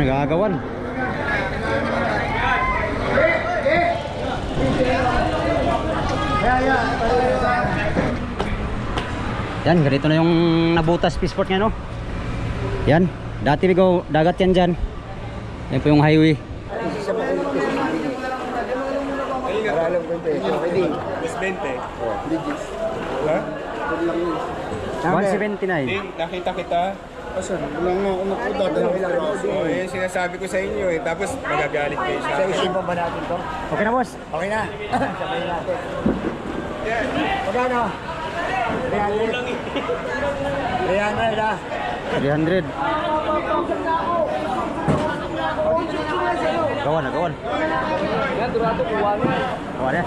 nagagawan. Yan, ganito na yung nabutas Peaceport nga, no? Yan, dati bigaw dagat yan dyan. Yan po yung highway. Alam ko ito. Okay, Mas 20. Ha? 179. Nakita kita. Asan? Wala nga ako nakuda. Oh, yun sinasabi ko sa inyo eh. Tapos magagalit kayo sa akin. Isipan ba natin to? Okay na, boss? Okay na. Sabayin natin. Magkano? 300. 300 ah. 300. Gawan na, gawan. Yan, durado kuha na. Gawan na.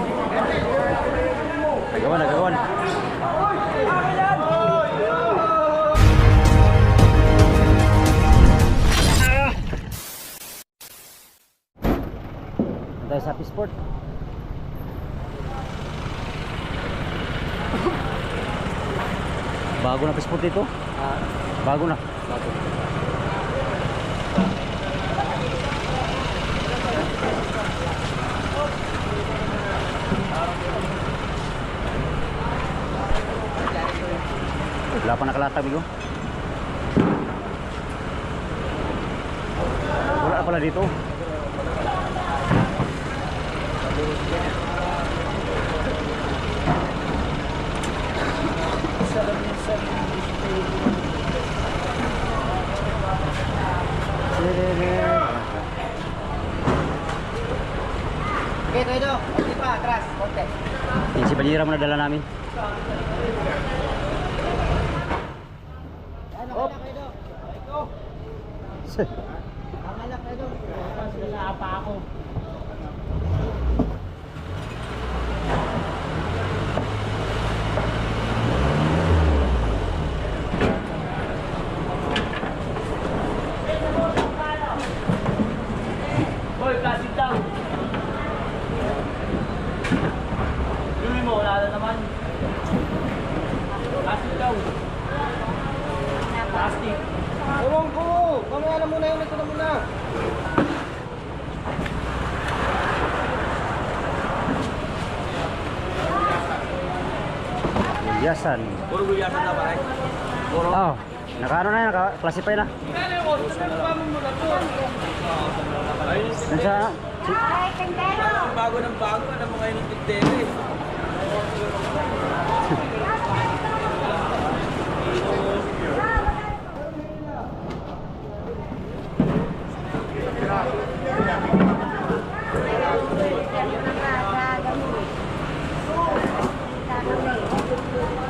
Gawan na, gawan. Tayo sa Peaceport. Bago na Peaceport dito? Bago na. Bago. Wala pa nakalatag, bigo. Wala pala dito. Okay, Toido. Hindi pa, atras. Konti. Yung si Balira mo nadala namin. Hop. Ito. Pangalak, Toido. Sila pa ako. Hoy, plastic down. Gawin mo, wala na naman. Plastic down. Plastic. Ewan ko! Mamaya na muna yun, ito na muna. Gulyasan. Puro gulyasan na pare. Puro. Oh, naka-ano na yan, naka-classify na. Nansa, Bago ng bago. Ano mo ngayon ng tindero eh.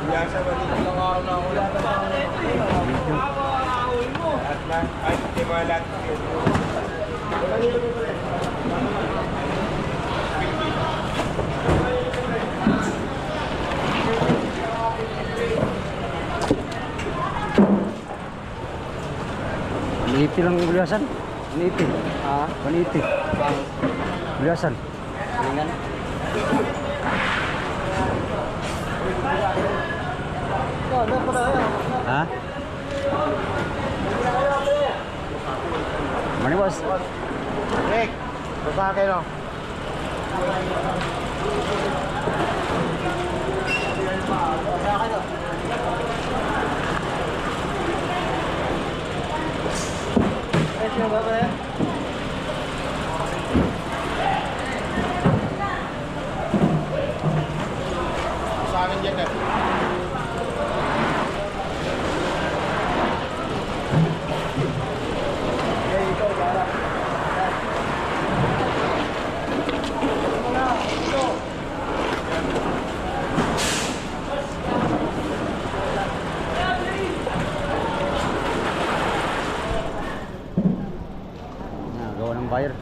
Gulyasan ba dito? Ilang araw na ako lang. At na, ay, di ba lahat yun? Maniti lang yung gulyasan. Maniti. Maniti. Gulyasan. Ringan. Ha? Mani, boss? Rick, baba kayo. Sa akin dyan eh. Gawa ng buyer.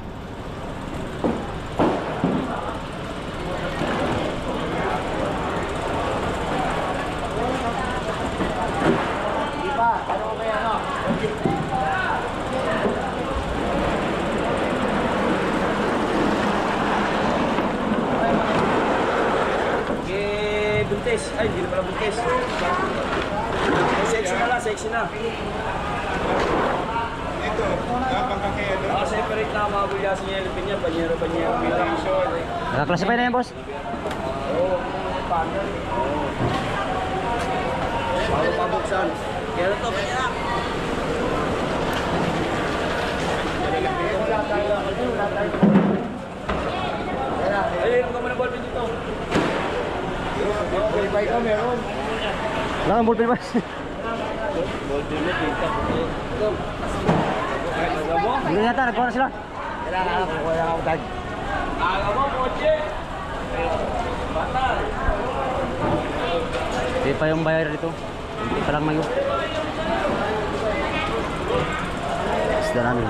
Buntis. Ay, hindi na pala buntis. Sexy na lang, sexy na. Ito, pangkakaya ang mga gulyasan niya, ilipin niya, banyero, mutation. Naka-classify na yan, boss. Oo, panel. Bago pabuksan. Kaya ito, banyera. Ay, ang gama ng ballpen dito. Verify ka, meron. Wala kang ballpen, boss. Ballpen mo, kita. Ito. Hindi yata, nagkuha na sila. Kailangan ako, kuya ako tag. Aga mo, kotse! Bata! Hindi pa yung bayar dito. Hindi pa lang mayo. Isda namin.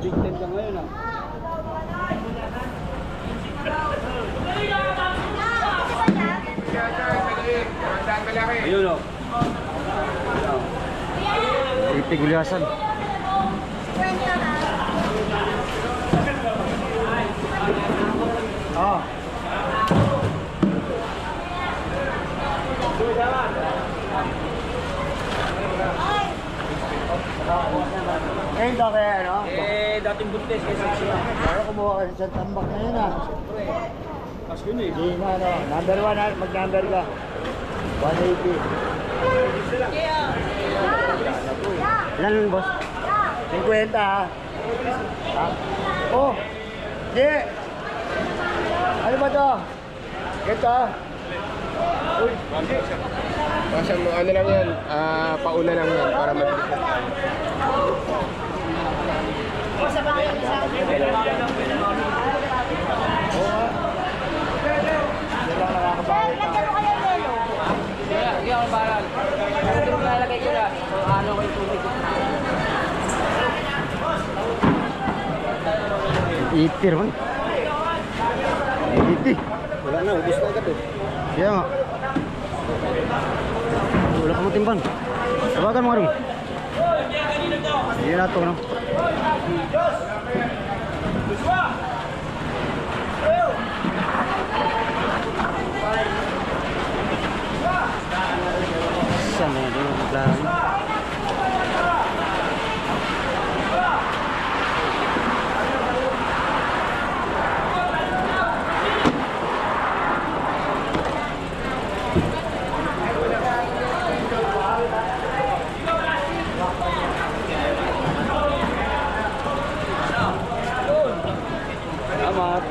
Big 10 ka ngayon ah. Ayun o. Ipig gulyasan. Oh. Eh, daw kaya ano? Dating buntis kay Saksya. Kaya kumuha ka sa tambak na yun ah. Mas yun eh. Hindi na ano. Number 1 ha. Mag-number ka. 180. Ilan, boss? 50 ha. Ha? Oh! Di! Ano ba to? Ito? Uy! Basta mo, ano lang yan, pauna lang yan para mabilis na tayo. Oo nga. Yan lang nakakabawi tayo. Hindi ako baral. Ito yung lalagay ko na. So, ano ko yung tubig ko. Ipir man. Iti. Wala na, ubus na agad eh. Kaya nga. Wala ka mo timbang. Tawagan mo rin. Hindi na ito, no? Saan na yun? Maglaran. Salamat.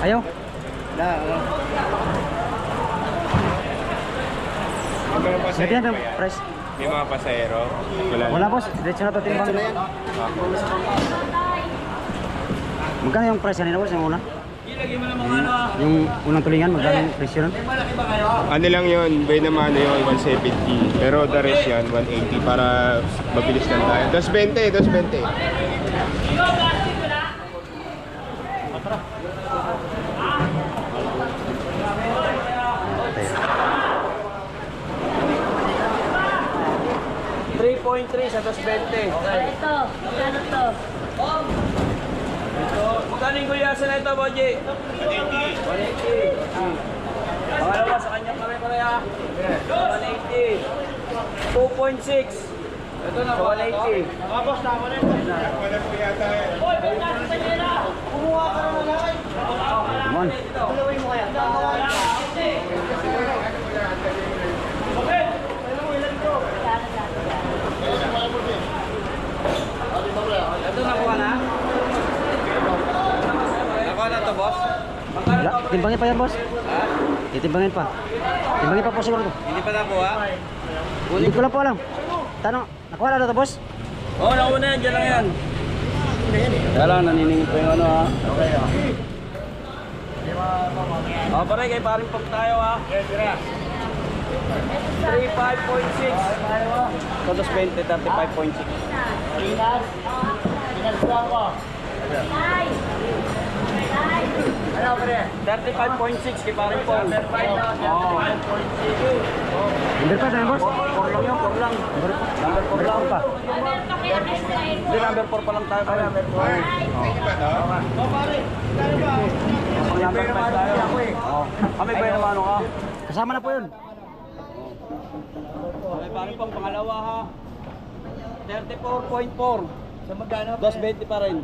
Ayaw? May mga Sige pasahero yan, ba yan? price. May mga pasahero? Wala, boss. Diretso na ito timbang. Magkano yung price kanina, boss? Yung una? Ilagay mo ng mga ano ah. Yung unang tulingan, magkano yung presyo nun? Malaki ba kayo? Ano lang yun, bay naman yun, 170. Pero the rest yan, 180 para mabilis lang tayo. 220. $3.3 sa 220. Ito, magkano to? Magkano yung gulyasan na ito, Boji? 180. Pangalawa sa kanya pare-pare ha. 180. 2.6. Ito na, 180. Tapos na, 180. Kumuha ka naman na kayo. Come on. Kulawin mo kaya. Ito nakuha na? Nakuha na to, boss? Magkano Wala, to? timbangin pa yan, boss. Ha? Itimbangin pa. Timbangin pa po siguro to. Hindi pa nakuha? Hindi ko lang po alam. Tanong, nakuha na ito, boss? Oo, nakuha na yan. Diyan lang yan. Kaya lang, naniningin pa yung ano ha. Okay ah. Pare, kay paring pag tayo ha. 35.6. Todos 20, 35.6. Pinagsuhan ko. Ay! Ay! Ano, pre? 35.6 kay parin po. Number 5 na. Oo. 35.6. Number pa tayo, boss? 4 lang yun, 4 lang. Number 4 lang pa. Number pa kaya extra Hindi, number 4 pa lang tayo. Ano, number 4? Oh, pare. Kano ba? Pag number 5 tayo. Ako eh. Oo. Kami ba yung ano ka? Kasama na po yun. Kay parin pong pangalawa ha. 34.4. Sa magkano? 220 pa rin.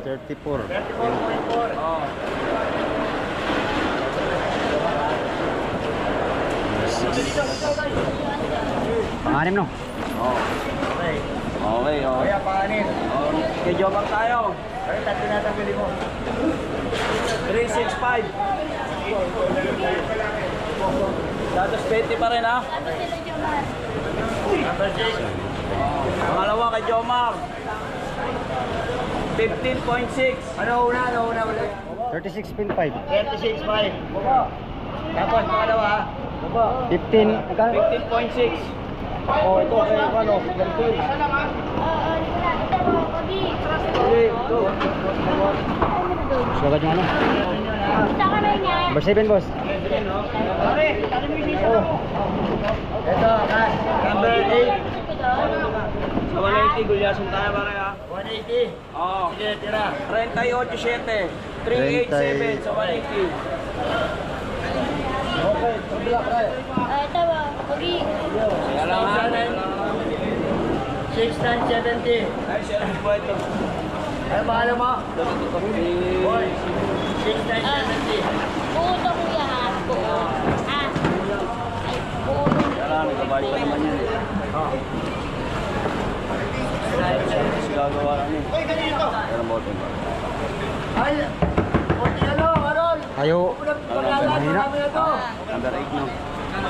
34. 34.4. Oo. Panganim, no? Okay. Okay, okay. Kaya panganin. Kay Jomar tayo. Ano, tatlo na tanggalin mo. 365. Datos 20 pa rin ha. Tapos sila Jomar. Number 6. Pangalawa kay Jomar. 15.6. Ano una? Ano una ulit? 36.5. 36.5. Tapos pangalawa. 15. Magkano? 15.6. Oh, ito kay ano? Oo, hindi ko na. Ito mo, Kogi. Sagad yung ano? Gusto ka na niya. Number 7, boss. Ito, number 8. Sa 180, gulyasan tayo pare ha. 180. Oo. Sige, tira. 38.7. 387 sa 180. Okay, tabla pre. Ito mo, Kogi. Kaya lang ha. 6,970. Ay, siya lang po ito. Ay, mahalo mo? Boy, 6,970. Buo to kuya ha. Buo. Ha? Ay, buo. Kaya lang, nagkabayad pa naman yan. Kasi gagawa lang yun. Pero mo ito. Ay, konti ano, Arol. Ayo. Paglalaan Mahina. namin ito. Number 8 no.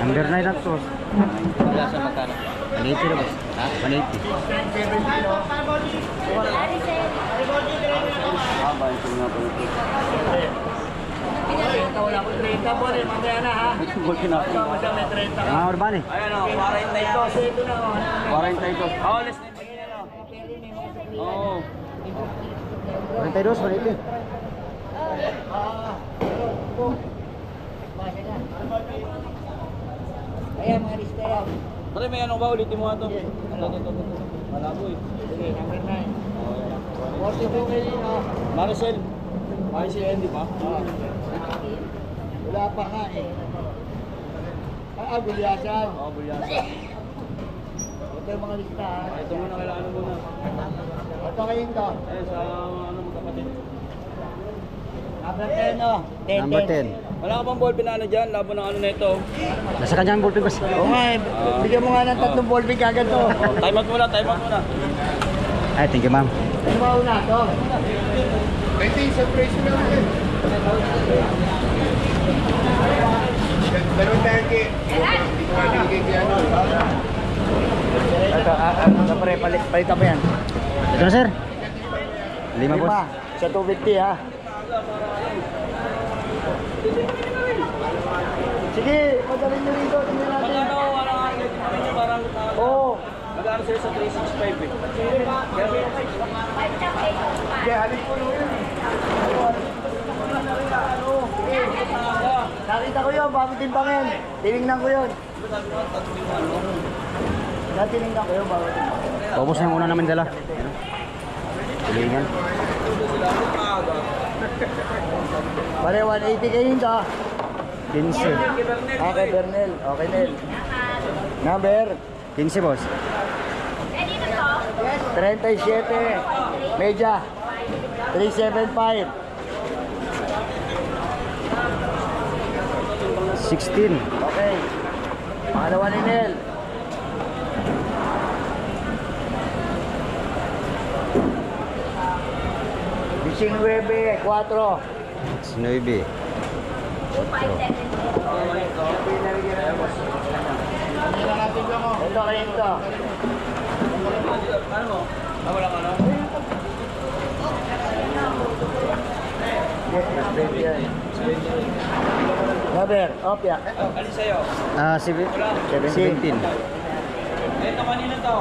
Number 9 na to. Gulyasan magkano? 180 na, boss. Ha? 180. 6,970, no? Ari sa'yo. Ah, bayan ko nga po ito. Ito, wala ko 30 po rin. Mamaya na, ha? Buti na. Ito, madam, may 30 ka. Mga urban eh. Ayan o, 42. Kasi ito na, oh. 42. Oo, less na yung tingin o. Oo. 42, 180. Ayan, mga lista yan. Pare, may ano ba? Ulitin mo nga ito. Ito. Malabo eh. Sige, number 9. 42 kayo, no? Maricel. Maricel yan, di ba? Wala pa nga, eh. Gulyasan. Oo, bulyasan. Ito yung mga lista, ha? Ito muna, kailangan muna. Ito kayo ito. Eh, sa ano magkapatid. Number 10, no? Number 10. Wala ka bang ballpen na ano dyan? Labo ng ano na ito. Nasa kanya ang ballpen, boss. Oo nga, eh. Bigyan mo nga ng 3 ballpen kagad to. Time out muna, time out muna. Ay, thank you, ma'am. Ano ba una to? Pwede, isang presyo lang yan. Dalawang tanke. Hindi ko maligay kaya ano. Ito, pre, palitan mo yan. Ito na, sir. 5, boss. Sa 250, ha? Sige, madalhin nyo rito. Tingnan natin. Magkano, wala nga ulit namin yung parang Oo. magkano sa'yo sa 365 eh. Sige, halin ko nung yun. Nakita ko yun, bago timbangin. Tinignan ko yun. Tinignan ko yun, bago timbangin. Paubos na yung una namin dala. Tulingan. Pare, 180 kayo yun, ha? 15. Okay, Bernel. Okay, Nel. Number? 15, boss. Ready na to? 37. Media. 375. 16. Okay. Pangalawa ni Nel. Bising 9, 4. 9. 2570. Ito kayo ito. Ano mo? Ah, wala ka na? Number, opya. Alin sa'yo? 17. Ito kanina to.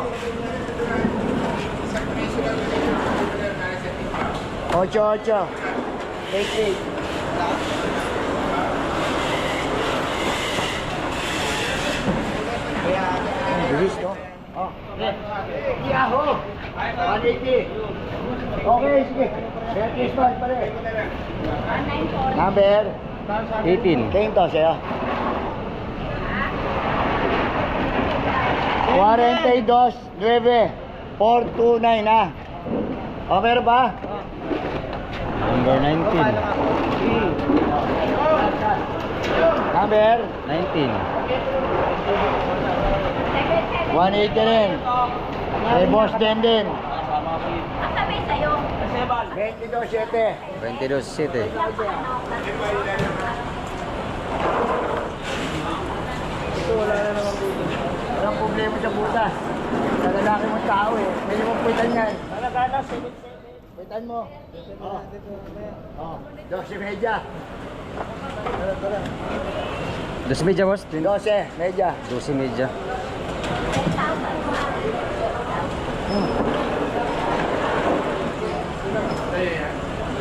8-8. Take. Bilis, no? Oh. Yahoo! 180. Okay, sige. Kaya Christmas pala eh. Number? 18. Tingin to sa'yo. 42, 429 na. Okay na ba? Number 19. Number? 19. 180 rin. May boss din. Ang sabi sa'yo. 22.7. 22.7. Ito wala na naman dito. Walang problema sa butas. Sa lalaki mong tao eh. Pwede mong pwitan yan. Pwitan mo. Oh. 12 medya. 12 media, boss? 12 medya. 12 media.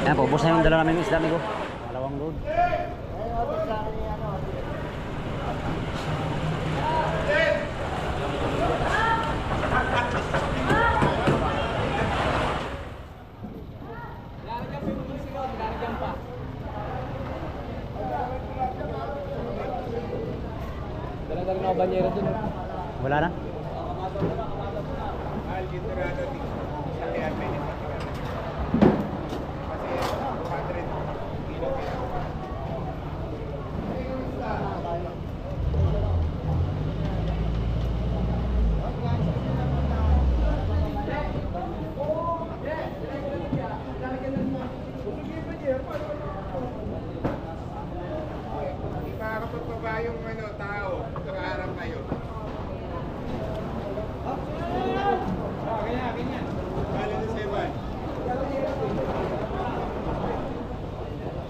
Ayan po, ubos na yung dala namin isda, amigo. Dalawang load. Wala na? Makakapagpaba yung tao, nakaharap kayo. Bali na sa iban.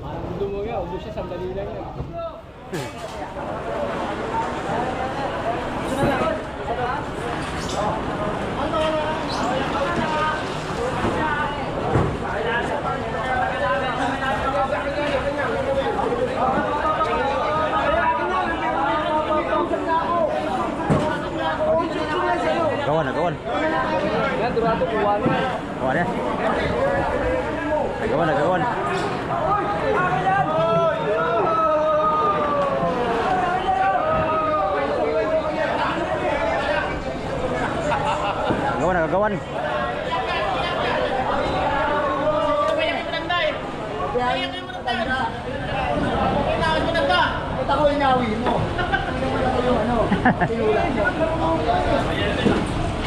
Parang dumuga, ubos siya, sandali lang yan. Gawan. Yan, durado, kuha na. Gawan ya. Gawan. Gawan. Kita ko inawi mo.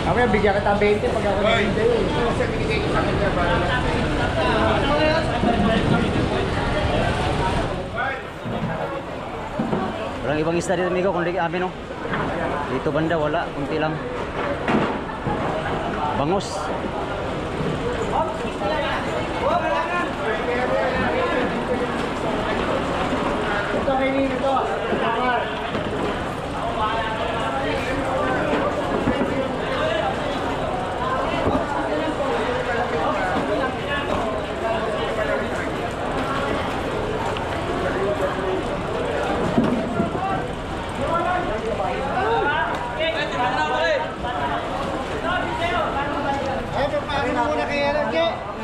Kami bigyan kita 20 pag ako nag-20. Kasi binigay ko sa kanya para Walang ibang isda dito, amigo, kundi amin, no? Dito banda, wala. Kunti lang. Bangus. Ito kay Nino to. Takar.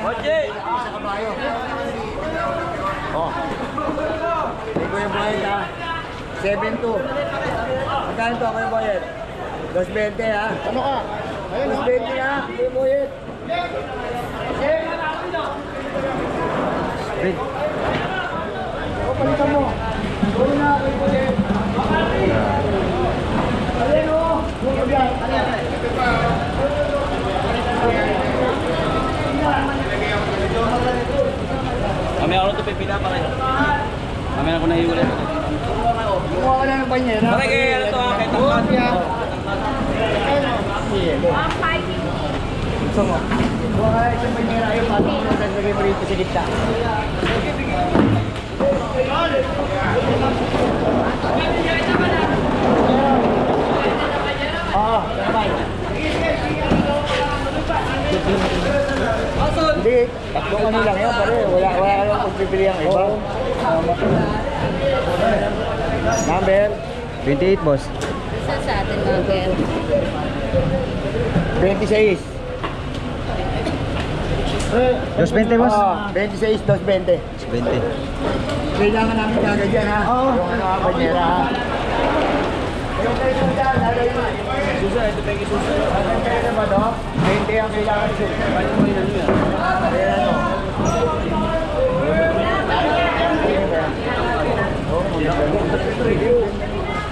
Oye! Sa kabayo. Oh. Ito yung bayad ha. 7-2. Magkano to ako yung bayad? 220 ha. Ano ka? 220 ha. Ito yung bayad. Big. O, palitan mo. Gawin na ako yung bayad. Alin o. Huwag yan. Mamaya ako ito pipila pa rin. Mamaya ako nahiwala. Kumuha ka na ng banyera. Bakit kaya ano to? Kaya tangkat. Gusto mo? Kumuha ka na isang banyera. Ayaw, pasok mo na sa lagay mo rito sa gitna. Oo, sabay. Hindi, tatlong ano lang yun, pare. Wala kayong pagpipili ang iba. Number? 28, boss. Isa sa atin number. 26. 220, boss. 26, 220. 20. Kailangan namin kagad yan, ha? Yung ano, banyera, ha? Yung kayo dyan, lalay mo. Susa, ito pa yung susa. Ang kayo naman, no? 20 ang kailangan siya. Paano mo yun ano yan? Ayan, no?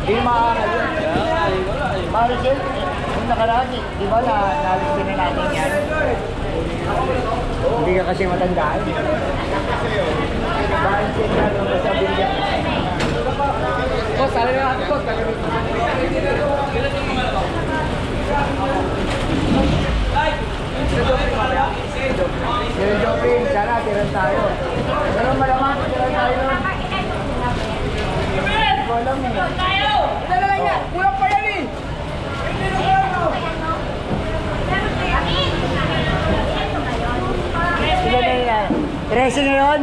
Hindi maaral yun. Maricel, yung nakaraan, di ba nalistin na natin yan? Hindi ka kasi matandaan. Maricel na nung kasabi niya. Boss, sabi na natin, boss. Yung Jopin, sana tiran tayo. Pero malamang, tiran tayo nun. Hindi ko alam eh. Dala lang yan, kulang pa yan eh. Ilan na yan? 13 na yun?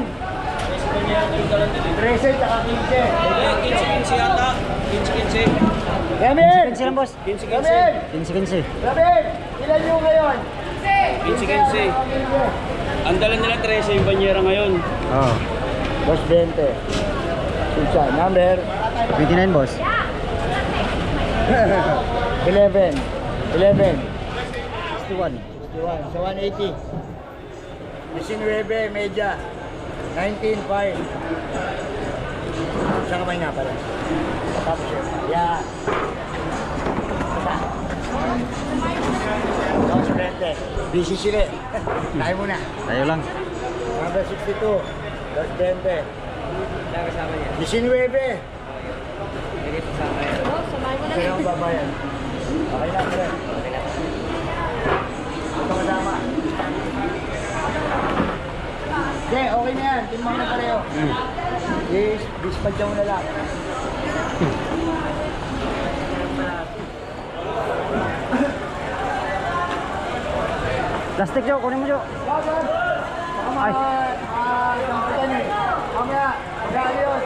13 tsaka 15. 15 yata. 15. Ramil! 15 lang, boss. 15. Ramil! 15. Ramil! Ilan yung ngayon? 15. Ang dala nila 13 yung banyera ngayon. Oo. 220. Susa, number? 29, boss. 11. 11. 61. 61. So 180. 19, media. 19.5. Saan kamay nga pala? Tapos yun. Yeah. Basta. Tapos 20. Busy sila. Tayo muna. Tayo lang. Number 62. Dos 20. 19. Boss, sumay mo na. Sa'yo ang babayan. Okay na, pre. Okay na. Ito kasama. Okay, okay na yan. Timbang na pareho. Dispatch mo na lang. Plastic, Jo. Kunin mo, Jo. Laban! Baka samputan eh. Mamaya, mag-aayos.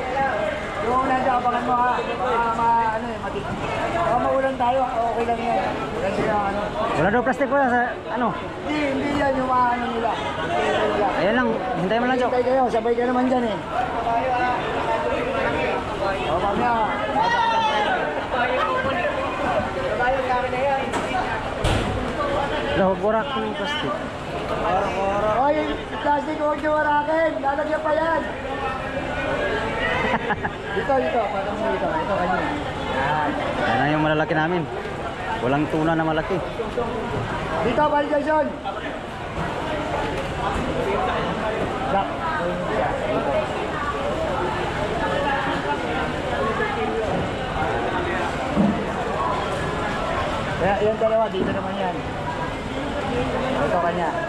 Yung nandiyan, abangan mo ha. Baka baka maulan tayo. Okay lang yan. Kasi yung ano. Wala daw plastic po sa ano. Hindi yan yung ano nila. Ayan lang. Hintayin mo lang, Jo. Hintay kayo, sabay ka naman dyan eh. O mamaya. Huwag warak yung plastic. Oy, plastic huwag niyo warakin. Lalagyan pa yan. Dito. Parang dito. Ito kanina. Yan. Yan na yung malalaki namin. Walang tuna na malaki. Dito, validation. Jack. Dito. Kaya yung dalawa, dito naman yan. Ito kanya. Yan.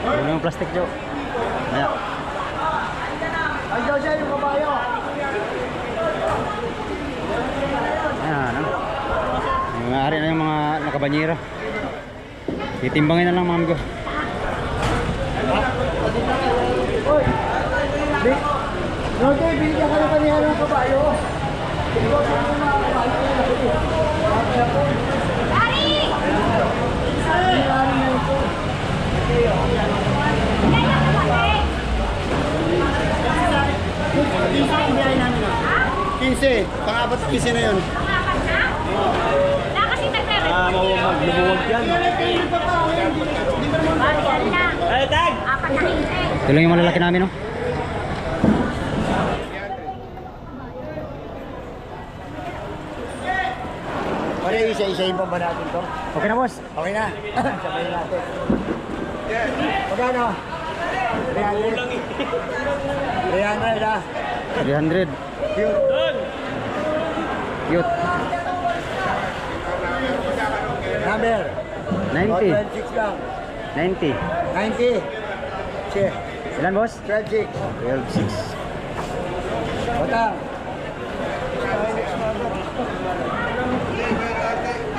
Ano yung plastic, Jo? Maya. Ay, Jose, yung kabayo. Ayan, ano? Yung maaari na yung mga nakabanyera. Titimbangin na lang, ma'am ko. Uy! Rote, binigyan ka na kanina ng kabayo. Ikaw sa mga kabayo. Dari! Pang-apat 15 na yun. Pangapat na? Na kasi Lumuwag yan. Balian na. Ay, tag! Apat na 15. Ito lang yung malalaki namin, no? Pare, isa-isahin pa ba natin to? Okay na, boss. Okay na. Sabayin natin. Magkano? 300. 300 ha? 300. Cute. Cute. Number? 90. 12.6 lang. 90. 90. Che. Ilan, boss? 12.6. 12.6. Batang.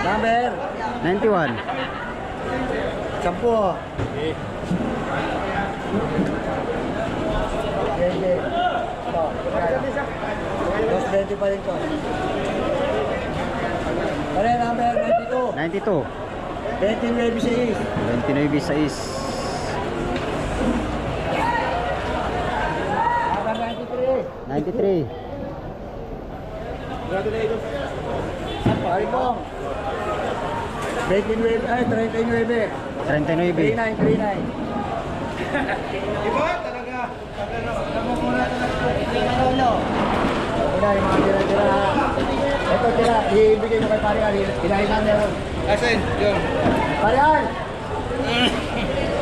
Number. 91. 10. Hindi. Ito. 220 pa rin to. Pare, number 92. 92. 29 29.6. Number 93. 93. Paripong. 29, ay 39. 39. 39. Una, yung mga tira-tira. Ito tira, ibigay nyo kay Parihan. Hinahin lang meron. Asan? Yun. Parihan!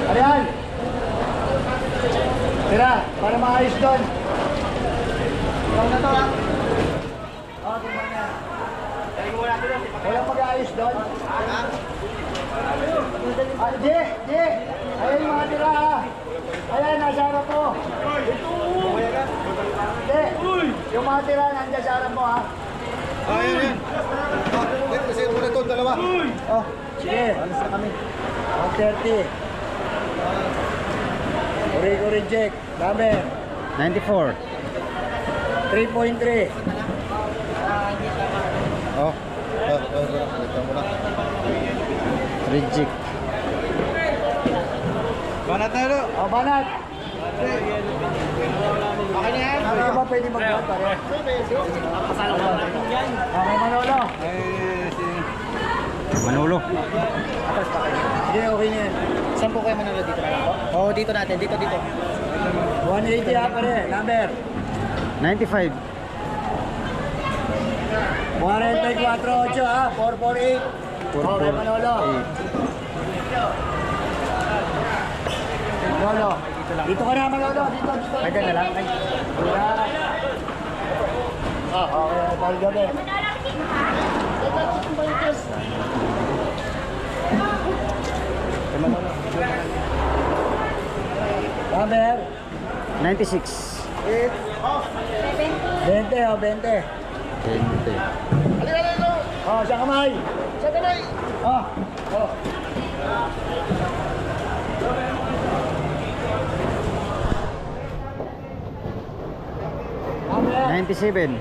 Parihan! Tira, para maayos doon. Ikaw na to ha. Oo, tingnan niya. Walang mag-aayos doon. Di! Ayan yung mga tira ha. Ayan, nasa harap mo. Di! Yung mga tira nandiyan sa harap mo ha. Ayan. Kasi ito na ito, dalawa. Oh, sige. Alis na kami. 130. Origo reject. Number 94. 3.3. Oh. Ito mo na. Reject. Banat na ito. Oh, banat. Okay na yan. Ano ba pwede mag-banat pare? Okay, Manolo. Manolo. Sige, okay na yan. Saan po kayo Manolo dito? Oo, dito natin. Dito. 180 ha pare. Number 95. 124.8 ha. 448. Okay, Manolo. Manolo. Dito ka na, Manolo. Dito. Pwede na lang. Ay, Okay, tayo gabi. Number 96. 20 o 20. 20. Oh, sa kamay. Oh. Number 97.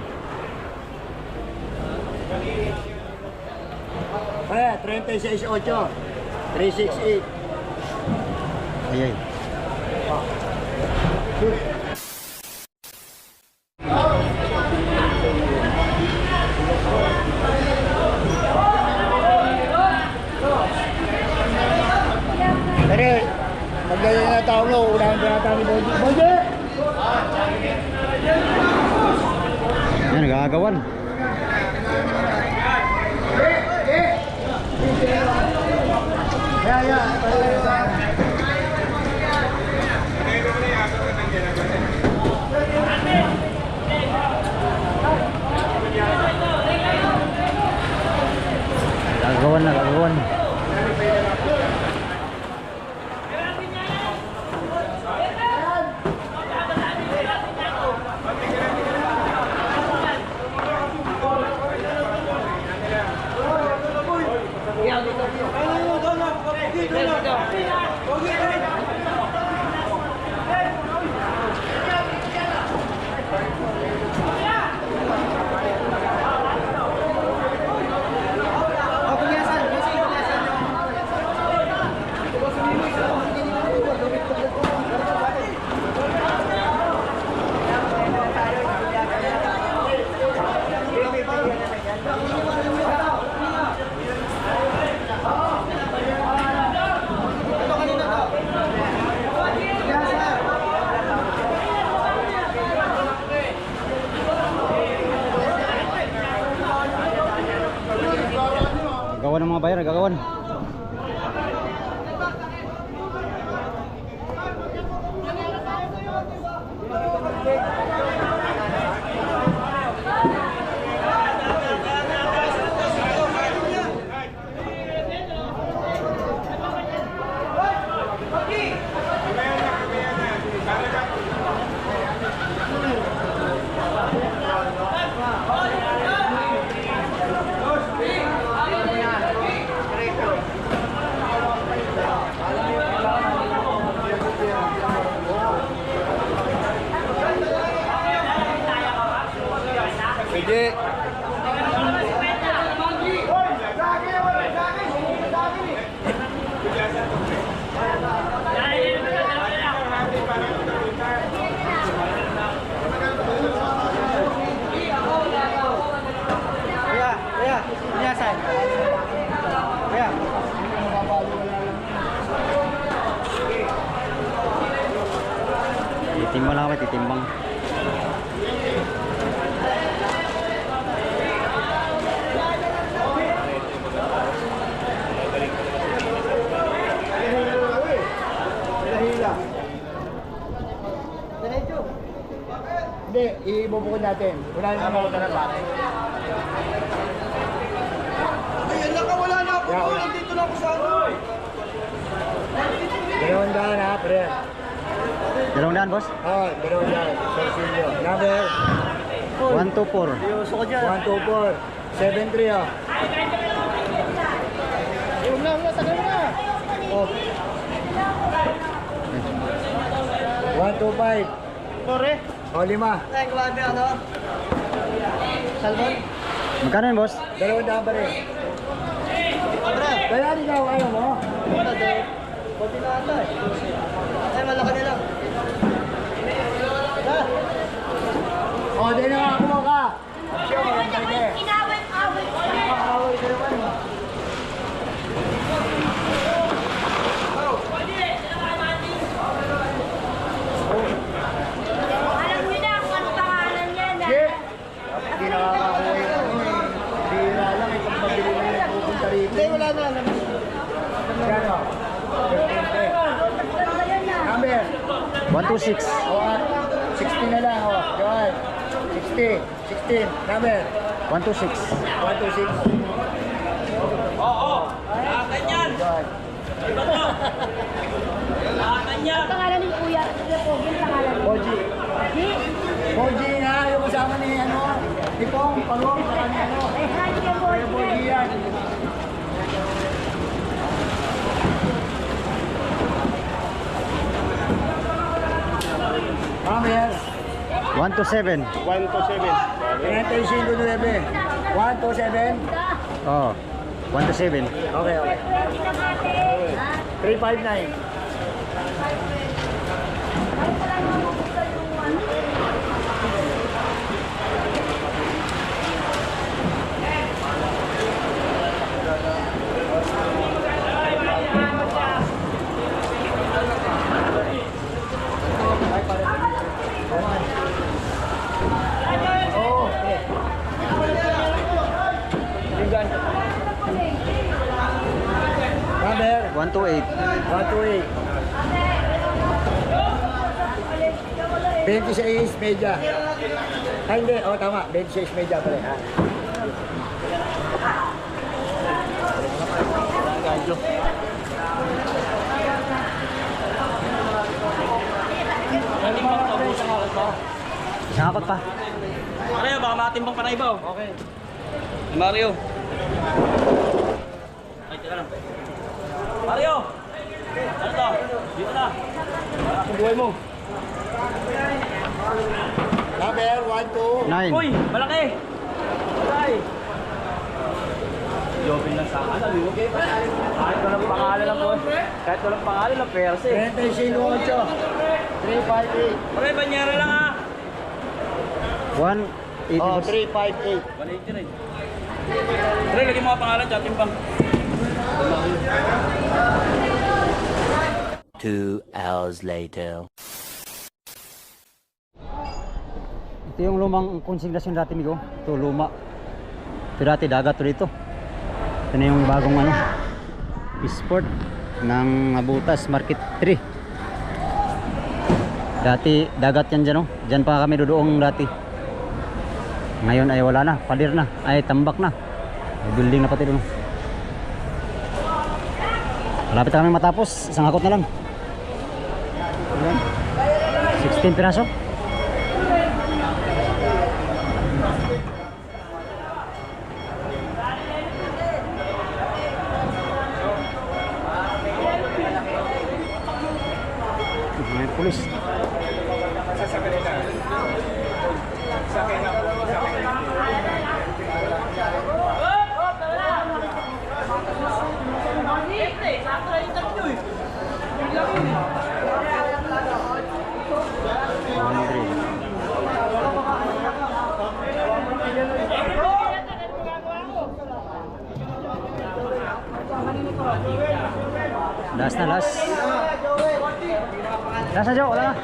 Pare, 36.8. 368. Ayay. Pare, maglalagay na tao mo. Unahan ba natin ni Bondi? Bondi! Yan, nagagawan. Yeah. Nagagawan. Gagawan ng mga bayan, gagawan. saan? Kaya. Titimbang lang kami, titimbang. Hindi, ibubukod natin. Wala na naman ako na pare. Ayun, nakawala na ako. Nandito na ako sa ano. Dalawang daan ha, pre. 200, boss? Oh, dalawang daan. Sorsilyo. Number 124. Seryoso ko dyan. 124. 73 oh. Huwag na, tagal mo na. Oh. 125. Tore. Oh, 5. Ay, grabe ano? Salmon? Magkano yun, boss? Dalawang daan pa rin. Abra. Kaya di ka ayaw mo. Wala daw. Konti na ata eh. Ay, malaki nila. Oh, di na nga ako ka. Siya, maganda ka. Inawit-awit ko na. Away ka naman. Alam niyo na kung ano pangalan yan. Sige. Hindi nakakakuha yung ano eh. Bira lang eh. Pag mabili na yung pupunta rito. Hindi, wala na. Alam mo. Yan o. Number. 126. O, 60 na lang o. Johan. 60. 16. Number. 126. 126. Oo. Lahat yan. Johan. Lahat yan. Pangalan ni Kuya. Yung pangalan ni Boji. Di. Boji na. Yung kasama ni ano. Tipong. Pagong. Saka ni ano. Eh, hi, Kuya Boy. Boji yan. Number. 127. 127. 35.9. 127. Oh. 127. Okay, okay. 359. Oh, okay. Number 128. 128. 26 media. Ay, hindi. Oh, tama. 26 media pala. Ha? Isang akot pa. Mario, baka matimbang pa na iba. Okay. Mario. Ay, teka lang. Mario! Ano to? Dito na. Para sa buhay mo. Number 1, 2. 9. Uy! Malaki! Malaki! Jobin lang sa akin. Okay pa. Kahit walang pangalan lang po. Kahit walang pangalan lang, perse. 35, 8. 358. Pare, banyera lang ha. 180. Oh, boss. 358. 180 rin. Pare, lagyan mga pangalan sa timbang. 2 hours later. Ito yung lumang konsignasyon dati, Migo. Ito, luma. Ito dati, dagat to dito. Ito na yung bagong ano, Sport ng Abutas Market 3. Dati, dagat yan dyan, oh. Dyan pa kami dodoong dati. Ngayon ay wala na, palir na, ay tambak na. May building na pati doon. Malapit na kami matapos, isang hakot na lang. Ayan. 16 piraso. May pulis. Last na, last. Last na, Joe. Wala na.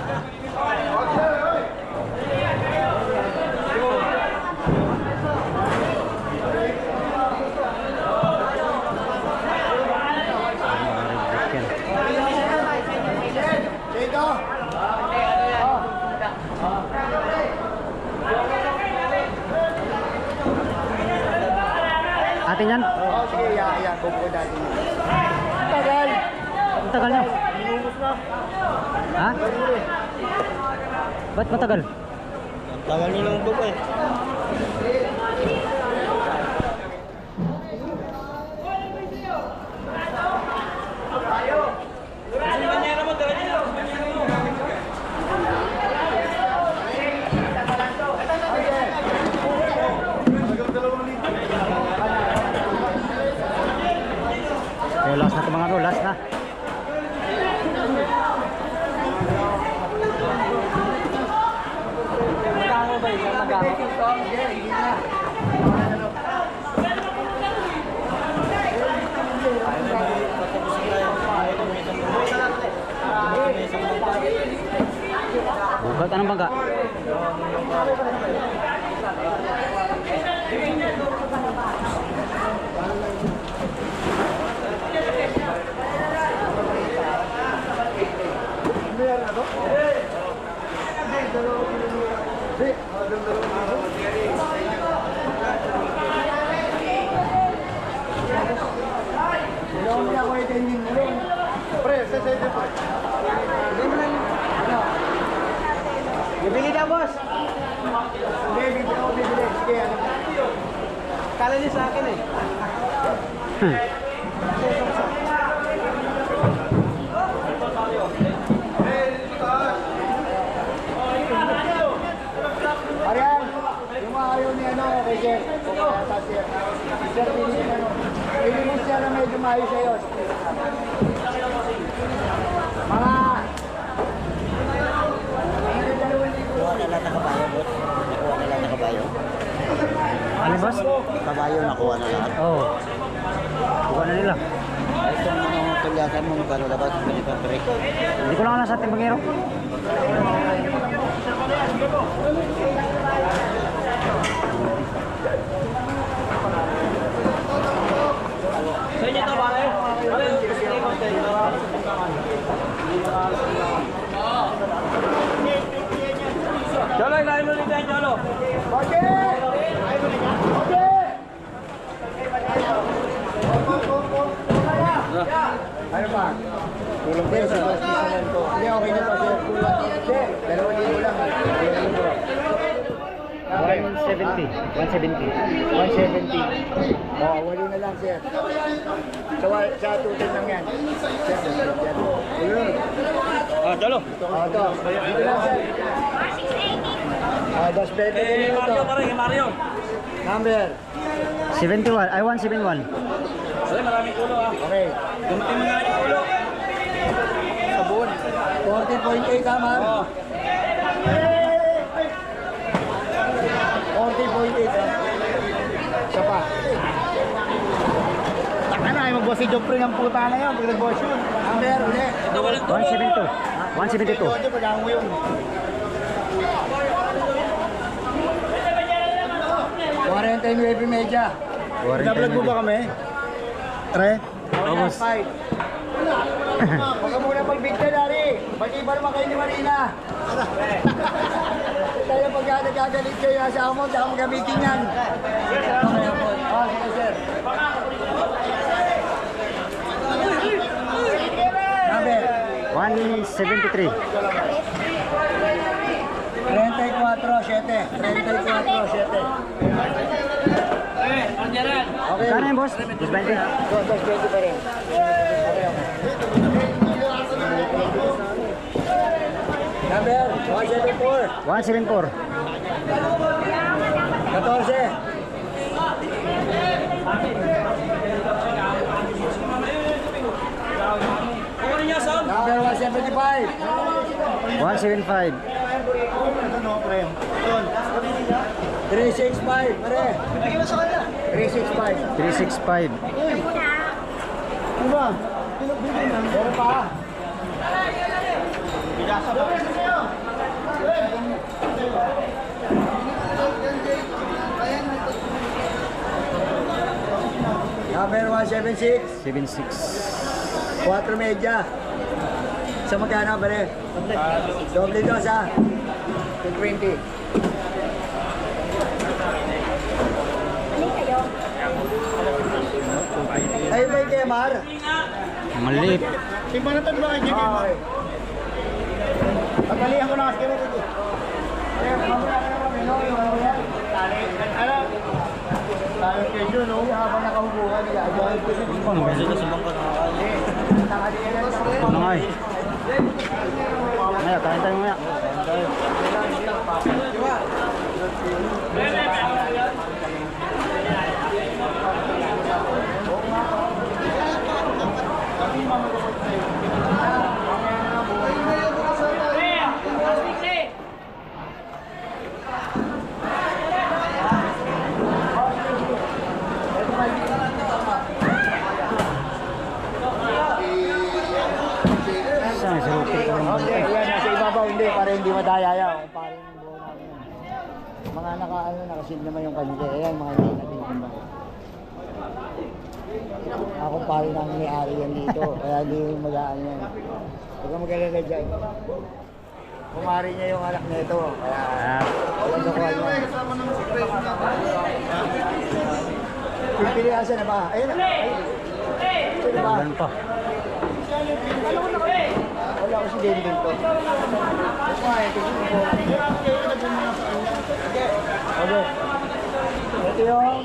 Atin yan? Oo, sige, iya. Kupo natin. Tagal. Ang tagal nyo. Inubos na. Ha? Ba't matagal? Tagal nyo lang buko eh. Okay, last na ito mga bro, last na. Bukat, anong bangka? Bibili na, boss. Kala niya sa akin eh. Ariel, yung mga ayaw ni ano, kay Jeff. O kaya sa Sir. Sir, pili mo ano. Pili mo siya na medyo maayos sa'yo. Mga... Ano boss? Kabayo nakuha na lahat. Oo. Oh. Buka na nila. Itong mga tulyakan mo, magkano dapat pinipaprik? Hindi ko lang alam sa ating bangero. Sa inyo ito, pare? Pare, gusto niyo content. Cholo, ilalim mo ulit yan, Cholo. Ano ba? Tulong din sa hospital ko. Hindi, okay na to, sir. Sir, 2,000 lang. 170. 170. 170. Oo, walo na lang, sir. Sa tutin lang yan. Sir, yan. Ah, Cholo. Ito. Dito lang, sir. 220 Eh, din ito. Mario, pare, Mario. Number. 71. Ay, 171. Sorry, maraming kulo ah. Okay. Dumating mo nga yung kulo. Sabon. 40.8 tama. Oo. 40.8 ha. Isa pa. Taka na, mag-boss si Jopring ang puta na yun. Pag nag-boss yun. Number, ulit. Ito walang tulo. 172. 172. Ito, pag-ang mo yun. 49 media. Nablog mo ba kami? Tre? Vamos. Huwag ka muna magbigta, Dari. Mag-iba naman kayo ni Marina. Tayo pagka nagkagalit kayo sa amo, saka magamitin yan. Okay, po. Oh, sige, sir. Number? 173. 34-7. 34-7. Okay. Kano yung boss? 220. 220 pa rin. Okay, okay. Number? 174. 174. 14. Kukunin niya, Sam. Number 175. 175. 365, pare. 365. 365. Diba? Meron pa. Number 176, 7.6. 4 media. Sa magkano ba rin? Doble dos ha. 220. Ay, may Kemar. Maliit. Timba na ito ba kay Jimmy? Okay. Pagkalihan ko na kasi kaya dito. Mamaya ka naman, no? Yung ano yan? Ano? Tayo kay Jun, no? Habang nakahubukan nila. Ano ba? Ano nga eh? Maya, kain tayo maya. Saan si Roque? Okay, yan. Nasa ibabaw, hindi. Para hindi madaya yan. Kung paano yung buo namin yan. Mga nakasil naman yung kanila. Ayan, mga hindi natin kumbang. Ako pare namin may-ari yan dito. Kaya hindi yung mag-aano yan. Huwag kang mag-alala dyan. Kumari niya yung anak nito. Kaya, walang nakuha niya. Pipiliasan na ba? Ayun na. Sino ba? Ilan pa? Wala ko si Dendeng to. Kumain, kasi mo. Okay. Ito yung...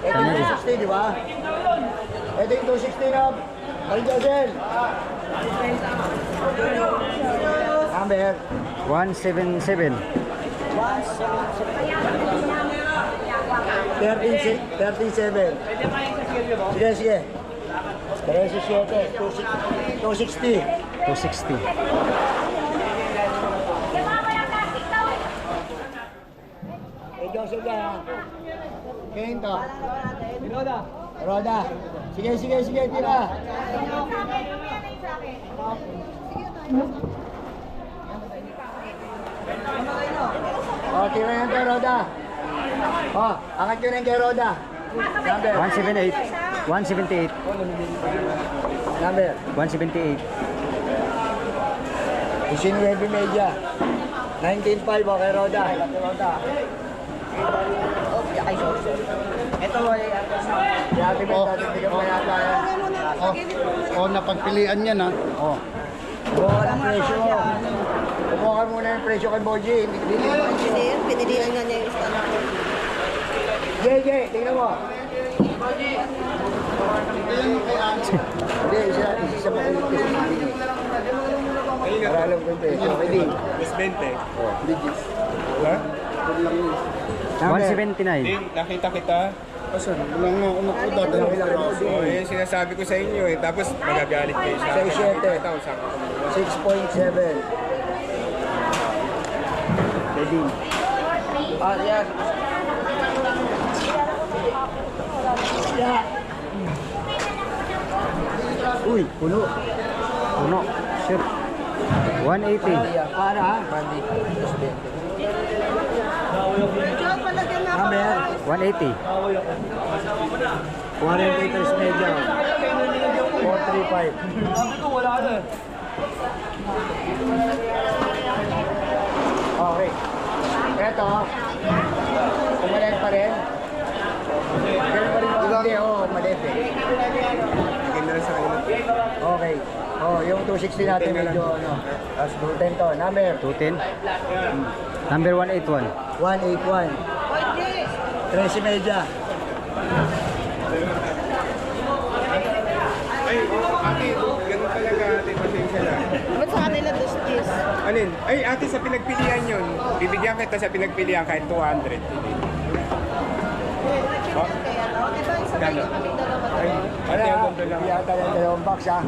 Ito yung 260, di ba? Ito yung 260 na... Ay, Josel! Number? 177. 13.7. Sige, sige. 13.7. 260. 260. Eh, Joseph yan. Kain to. Roda. Sige, sige, sige, tira. Oh, tira yan to, Roda. Oh, angat yun yung kay Roda. Number. 178. 178. Number. 178. 19 media. 19.5 oh, kay Roda. Ito mo yung Ate Beth, bigyan mo yata yan. Napagpilian yan, ha? Oh. Buka ng presyo. Buka muna yung presyo kay Boji. Hindi Pinilihan nga niya yung isa. JJ, tingnan mo. Hindi, isa makulit kasi. Para alam ko yung presyo. Hindi. Mas 20. Oh, digits. Ha? 179. Nakita kita. Asan? Wala nga ako nakuda. Oo, yun yung sinasabi ko sa inyo eh. Tapos magagalit kayo sa akin. 6.7. Ito, saan ka kumuha? 6.7. Pwede. Ah, yan. Uy, puno. Puno. Sure. 180. Para ha? Bandi. John, palagyan na ako. Number. 180. 40 liters media. 435. Okay. Eto. Umalit pa rin. Ganun pa rin ba? Hindi, oo, umalit eh. Ganda na sa kanila. Okay. Oh, yung 260 natin medyo ano. Tapos 210 to. Number 210. Number 181. 181. 13 media. Ay, ate, ganun talaga ate, pasensya na. Ba't sa kanila dos cheese? Alin? Ay, ate, sa pinagpilian yun. Bibigyan kita sa pinagpilian kahit 200. Oh, gano'n? Ay, ate, ang ganda lang. Yata yung dalawang box ha.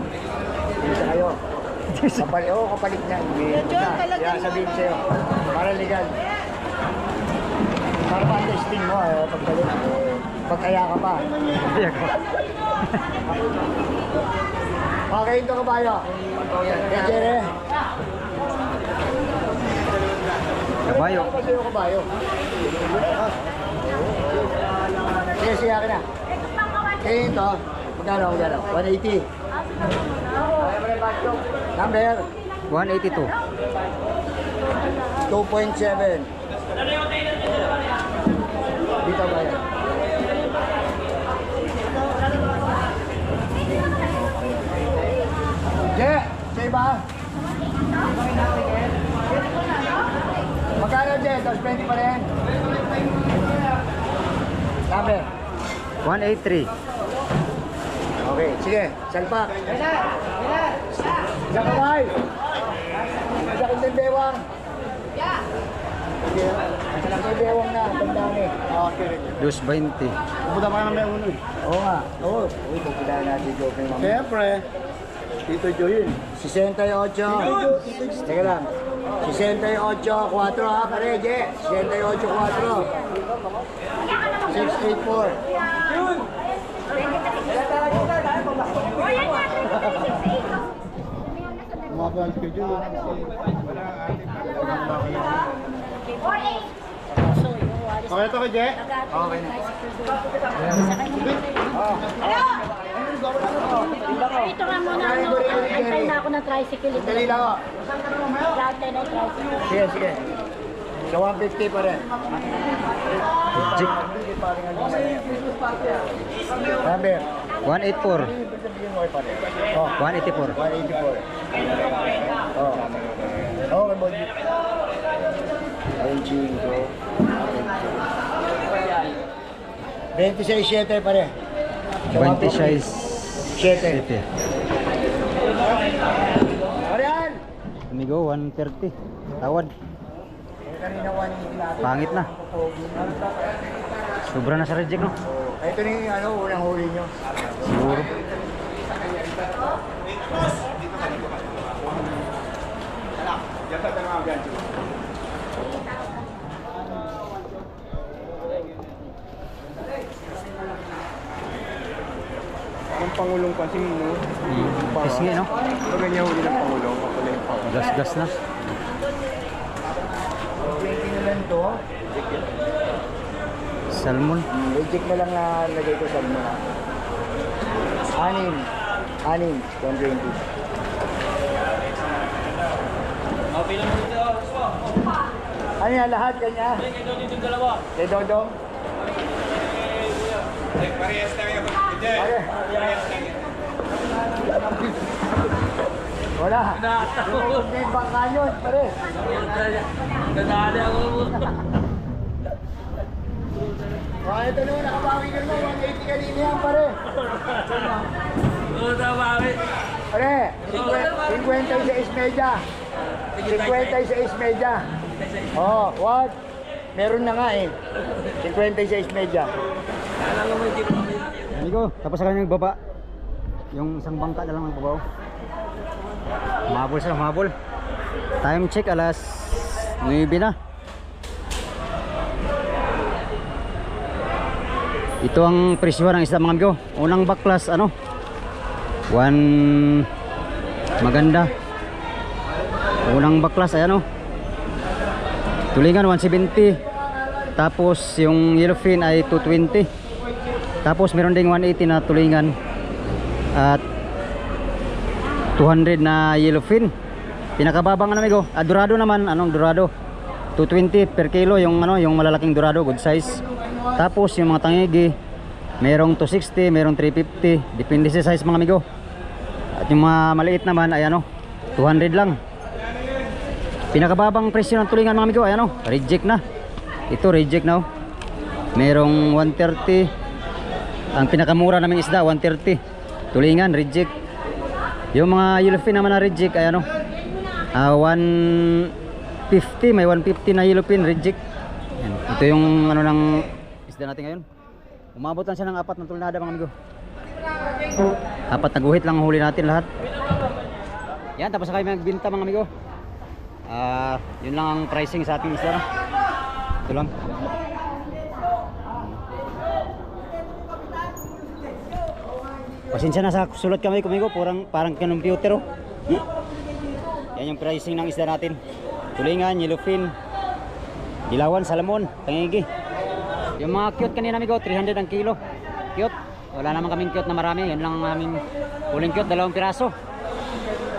Isa kayo. Kapalit niya. John, palagyan Kaya mo. sabihin ko sa'yo. Para legal. Para pa-testing mo. Pagpalit. Pagkaya ka pa. Okay, ito kabayo. Jere. Kabayo. Ano ba sa'yo kabayo? Sige, sige akin na. Kaya ito, magkano? 180. Number? 182. 2.7. Dito ba yan? Je, say ba? Magkano Je? 220 pa rin? Number? 183. Okay, sige, salpak. Sa kamay. Sa kundin bewang. Sige, sa kundin bewang na, tandaan eh. Okay. 220. Pupunta pa namin uno eh. Oo nga. Oo. Uy, pupunta natin joke ng mami. Siyempre. Tito Joy yun. 68. Teka lang. 68, 4 ha, pare, Je. 68, 4. 684. Mabang schedule. Okay ito kay Je? Okay na. Ito nga muna, antay na ako ng tricycle. Dali lang ako. Antay na tricycle. Sige, sige. So 150 pa rin. Check. Number. 184. Oh, 184. 184. Oh. Okay, boy. Ayun, chingo. 26.7 pa rin. 26. 7. Arian! Amigo, 130. Tawad. Kanina 180 natin. Pangit na. Sobra na sa reject, no? Ito na yung ano, unang huli nyo. Siguro. Ang Pangulong kasi no? Pisngi, no? Pag ganyan huli ng Pangulong, kapala yung Pangulong. Gas-gas na. 20 na lang to. Salmon. Reject na lang na lagay ko sa mga. Anim, 120. Okay lang mo dito. Ano yan, lahat kanya? Kay Dodong yung dalawa. Kay Dodong? Parehas lang yung Pare. Wala. Yung may bangka yun, pare. Nadali ako. Ito naman, nakabawi ka naman. 180 kanina yan, pare. Oo, tama kami. Pare, 56 media. 56 media. Oh, what? Meron na nga eh. 56 media. Alam mo may jeep kami. Amigo, tapos sa kanyang baba. Yung isang bangka na lang ang babaw. Humabol sila, humabol. Time check, alas 9 na. Ito ang presyo ng isda mga amigo. Unang baklas, ano? 1 maganda. Unang baklas, ayan o. Tulingan 170. Tapos yung yellowfin ay 220. Tapos meron ding 180 na tulingan. At 200 na yellowfin. Pinakababang ano amigo, dorado naman, anong dorado? 220 per kilo yung ano, yung malalaking dorado, good size. Tapos yung mga tangigi, merong 260, merong 350, depende sa size mga amigo. At yung mga maliit naman ay ano, 200 lang. Pinakababang presyo ng tulingan mga amigo, ay ano, reject na. Ito reject na. Merong 130. Ang pinakamura naming isda 130. Tulingan reject. Yung mga yellowfin naman na reject ay ano, 150, may 150 na yellowfin reject. Yan. Ito yung ano ng isda natin ngayon. Umabot lang siya ng 4 na tulnada mga amigo. 4 na guhit lang ang huli natin lahat. Yan, tapos na kayo magbinta mga amigo. Yun lang ang pricing sa ating isda, no? Ito lang. Pasensya na sa sulat kami kumigo, parang computer oh. Yan yung pricing ng isda natin. Tulingan, yellowfin, dilawan, salmon, tangigi. Yung mga cute kanina amigo, 300 ang kilo. Cute. Wala naman kaming cute na marami. Yan lang ang aming huling cute, 2 piraso.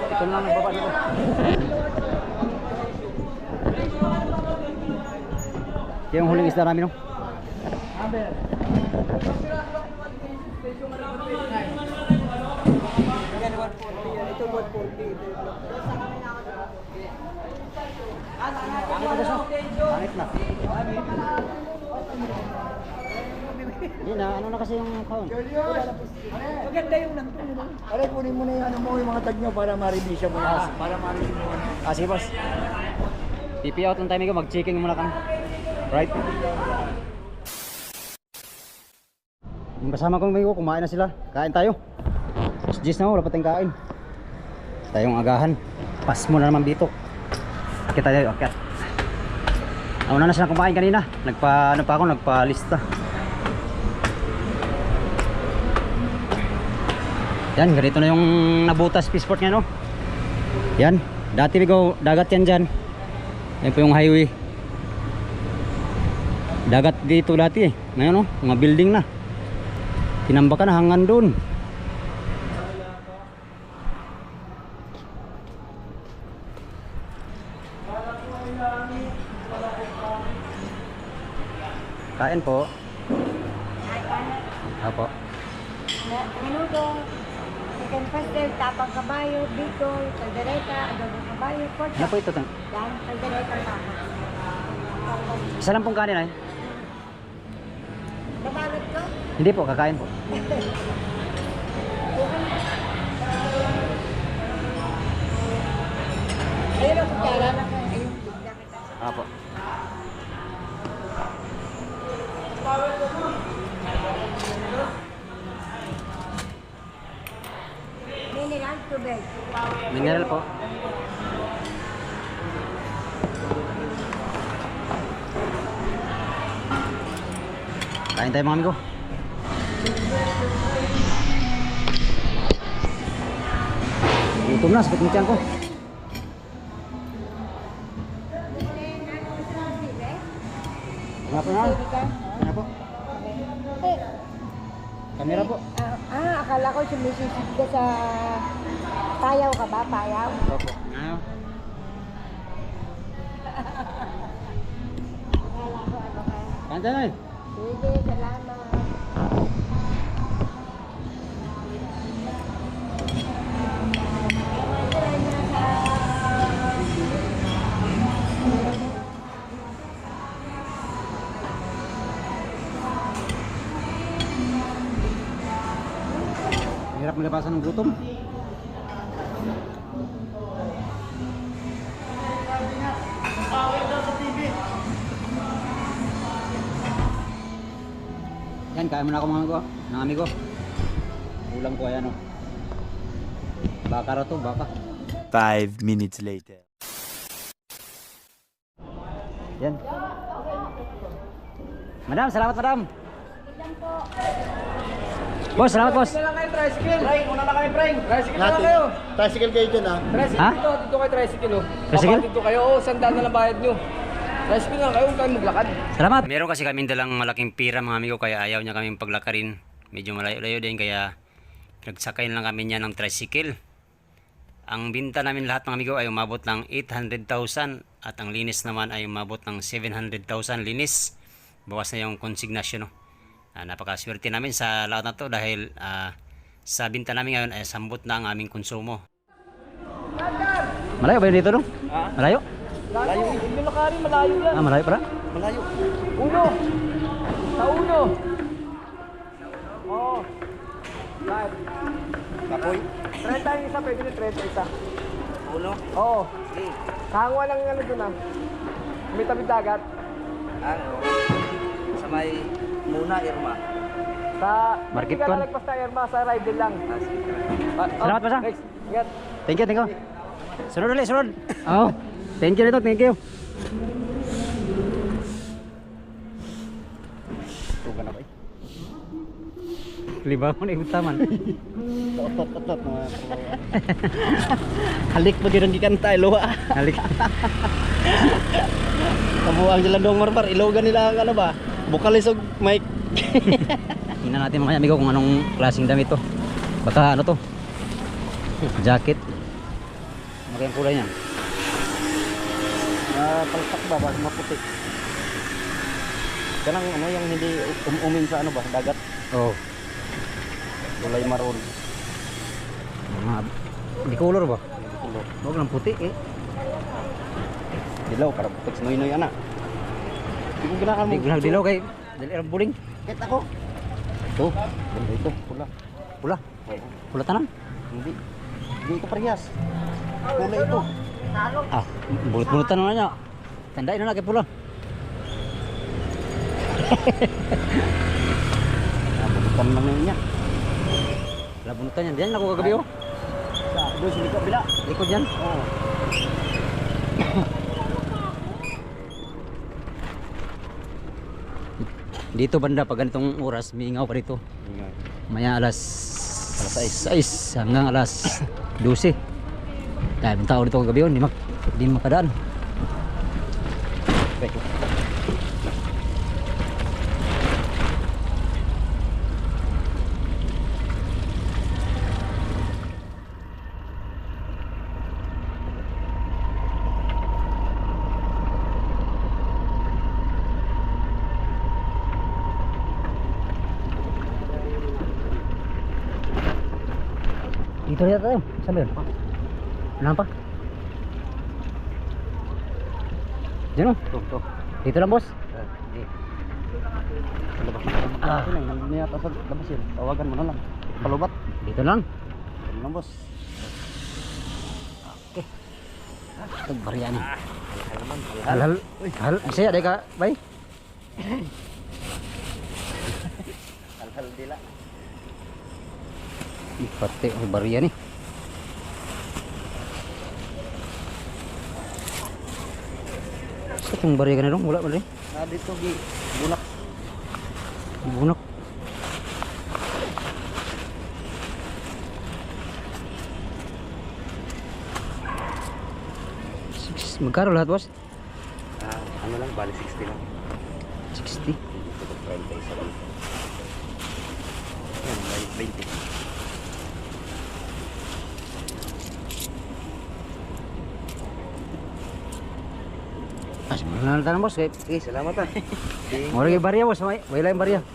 Ito lang ang baba dito. Yung huling isda namin no. Ito 140. Pangit na. Hindi na, ano na kasi yung account? Maganda yung nandun. Aray, kunin mo na yung ano mo, yung mga tag nyo para ma-release mo yan. Para ma-release mo. Ah, sige boss. PP out ng time ko, mag-checking muna kami. Right? Yung kasama kong amigo, kumain na sila. Kain tayo. Gis na, wala pa tayong kain. Tayong agahan. Pas mo na naman dito. Akit tayo, akit. Una na sila kumain kanina. Nagpa-lista. Yan, ganito na yung nabutas Peaceport nga no. Yan, dati bigo dagat yan dyan. Yan po yung highway. Dagat dito dati eh. Ngayon no, mga building na. Tinambakan na hanggang doon. Kain po. Apo. Menudo, chicken pastel, tapang kabayo, bicol, caldereta, adobo kabayo, pork Ano po ito? yan, caldereta, tapang. Isa lang pong kanin ay? Babalot ko? Hindi po, kakain po. Ayun ang kutsara na ko. Ayun, bigla kita. Apo. Mineral, tubig. Mineral po. Kain tayo mga amigo. Gutom na, sakit ng tiyan ko. Ano po na? Ano po? Kamera po. Akala ko sumisisid ka sa payaw ka ba? Payaw? Opo. Ano? Akala ko ano ka. Kain tayo na eh. Sige, salamat. Hirap malabasan ng gutom. Yan, kain muna ako mga amigo. Ulam ko ayan o. Baka raw to, baka. 5 minutes later. Yan. Madam, salamat madam. Boss, salamat boss. Dito lang kayo, tricycle. Frank, una na kami, Frank. Tricycle na lang kayo. Tricycle kayo dyan ha. Tricycle Ha? dito kayo, tricycle oh. Tricycle? Kapag dito kayo, oh, sandaan na lang bayad nyo. Tricycle lang kayo, huwag kayong maglakad. Salamat. Meron kasi kaming dalang malaking pira mga amigo kaya ayaw niya kaming paglakarin. Medyo malayo-layo din kaya nagsakay lang kami niya ng tricycle. Ang binta namin lahat mga amigo ay umabot ng 800,000 at ang linis naman ay umabot ng 700,000 linis. Bawas na yung consignation no. Napakaswerte namin sa lahat na to dahil sa binta namin ngayon ay sambot na ang aming konsumo. Malayo ba yun dito no? Malayo? Malayo, hindi lakarin, malayo yan. Malayo para? Malayo. Uno. Sa uno. Oo. Five. Kapoy. 30 yung isa, pwede na 30 isa. Uno? Oo. Kahangwa lang yung ano dun ah. May tabi dagat. Ano? Sa may Muna, Irma. Sa Market hindi ka con. lalagpas na Irma, sa Rydel lang. Salamat pa sa. Next. Ingat. Thank you, thank you. Sunod ulit, sunod. Oh, thank you nito, thank you. Tugan na ba eh? Liba mo na utaman. Halik mo din ang gikanta, luwa. Halik. Kabuang sila dong marmar, ilogan nila ang ano ba? Bukalis og mic. Tingnan natin mga amigo kung anong klaseng damit to. Baka ano to? Jacket. Ano kayang kulay niyan? Palpak ba, baka maputi. Kanang ano yung hindi umin sa ano ba, dagat. Oh. Kulay maroon. Mga di color ba? Huwag lang puti eh. Dilaw, karapot sa noy-noy ana. Hindi ko ginakan mo. Di gulang dilaw kay dali ang buling. Kahit ako. Ito, ganda ito, pula. Pula. Pula tanan. Hindi. Hindi ito parehas. Kulay ito. Ah, bulut-bulutan na niya. Tandain na kay pula. Bukan lang na niya. Labunutan yan. Diyan ako kagabi oh. Doon, sili ko bila. Likod yan. Oo. Dito banda pag ganitong oras, miingaw pa dito. Maya alas 6 hanggang alas 12. Dahil ng tao dito kagabi yun, di makadaan. Dito rin tayo. Saan ba yun? Wala pa? Diyan o? Dito lang boss? Ah, ito na, niya sa labas yun. Tawagan mo na lang. Palubat. Dito lang? Ano lang, boss? Okay. Ito bariya ni. Hal. Ang saya dahil ka, bay? Hal-hal dila. Pati ang bariya ni. Sa itong bariya ka na dong? Wala ba rin? Dito, bunak. Bunok. Magkano lahat boss? Ano lang, bali 60 lang. 60. Dito ko 30 isa lang. Yan, may 20. Wala na tayo boss. Okay, salamat ah. Wala yung bariya boss. Wala yung bariya.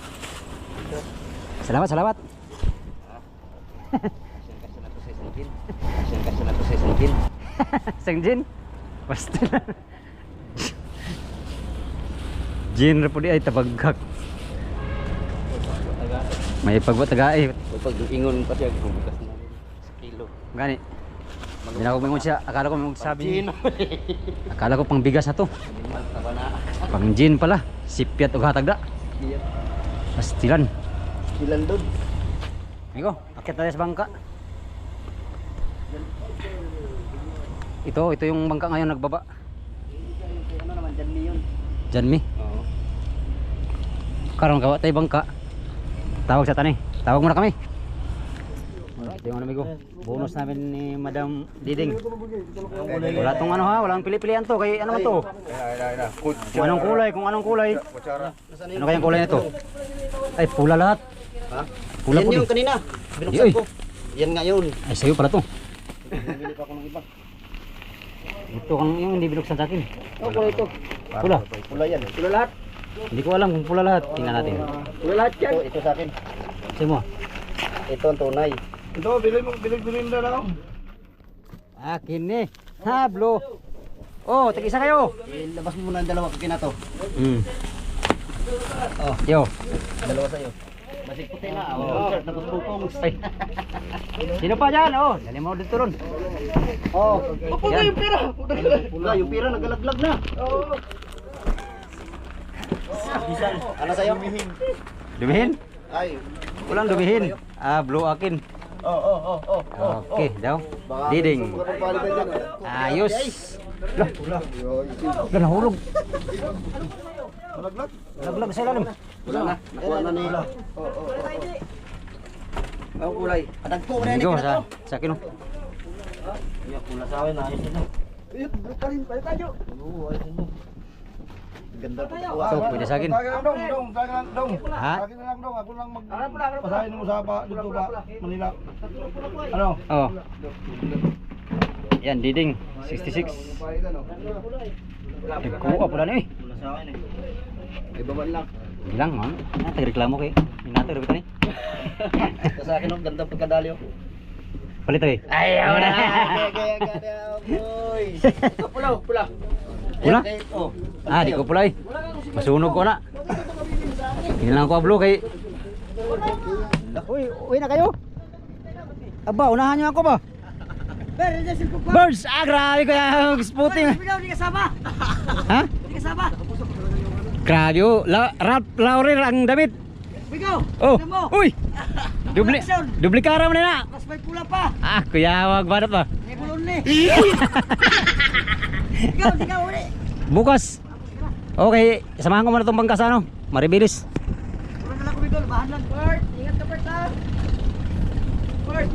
Salamat, salamat. Kasi na to sa isangkin. Kasi na to sa isangkin. Sang Basta na. Jin na po di ay tabaghak. May pagwataga eh. Pag ingon pa siya, bukas na sa kilo. Gani. Hindi na ako mingon siya. Akala ko mingon sabi. Akala ko pang bigas na to. Pang gin pala. Sipyat o hatag da. Pastilan. Ilan doon? Amigo, akit tayo sa bangka. Ito yung bangka ngayon nagbaba. Ano naman, Janmi yun. Janmi. Oo. Karon kawa tayo bangka. Tawag sa tani. Tawag muna kami. Alright, yung amigo. Bonus namin ni Madam Diding. Wala tong ano ha, walang pili-pilian to. Kay ano man to? Kung anong kulay. Ano kayang kulay nito? Ay, pula lahat. Ha? Pula Yan po. yung kanina. Ay. Binuksan ko. Yan nga yun. Ay, sa'yo pala to. Bili pa ako ng iba. Ito kang yung hindi binuksan sa akin. Oh, kulay ito. Pula. Pula yan. Pula lahat. Hindi ko alam kung pula lahat. Tingnan natin. Pula lahat yan. Ito sa akin. Sa'yo mo. Ito ang tunay. Ito, bilhin na lang. Akin ni. Hablo. Oh, tig-isa kayo. Labas mo muna ang dalawa ko kinato. Oh, yo. Dalawa sa'yo. Basig puti na. Oh, shirt, tapos pupong. Ay. Sino pa dyan? Oh, dali mo dito ron. Oh, Yan. yung pira. Pula, yung pira nagalaglag na. Oo. Ano sa'yo? Dumihin? Ay. Walang dumihin. Ah, blue akin. Oh. Okay, daw. Diding. Ayos. Lah, nahulog. Laglag sa ilalim. Wala na. Nakuha na nila. Ang kulay. Atagpo ko na Bigo yan. sa akin oh. Iya, pula sa akin, ayos yun. Ayun, pa rin. Balik tayo. Oo, ayos yun. Ganda pa po. So, pwede sa akin. Dong, dong. Ha? Akin na lang dong. Ako lang pasahin mo sa dito ba, Manila. Ano? Oh. Yan, diding 66. Nagkuha pula na eh. Pula sa akin eh. Ibaban lang. Bilang man. Ah, tagreklamo kay. Minato rebita ni. Sa akin, oh, ganda pagkadali, oh. Palit eh. Ayaw na! Kaya boy! Pula. Pula? Oh. Ah, di ko pula eh. Masunog ko na. Hindi lang ako ablo kay. Uy na kayo. Aba, unahan niyo ako ba? Birds! Ah, grabe ko yung spooting. Ikaw, di kasama. Ha? Di kasama. Grabe oh. Ralph Lauren ang damit. Ikaw. Oh, Tignan mo. uy! Duplikara mo na. Mas may pula pa. Ah, kuya, wag banat ba? May bulon ni. Ikaw, uli. Bukas. Okay, samahan ko muna itong bangka sa ano. Maribilis. Wala na lang ko, Bigol. Bahan lang, Bert. Ingat ka, Bert, ha. Bert.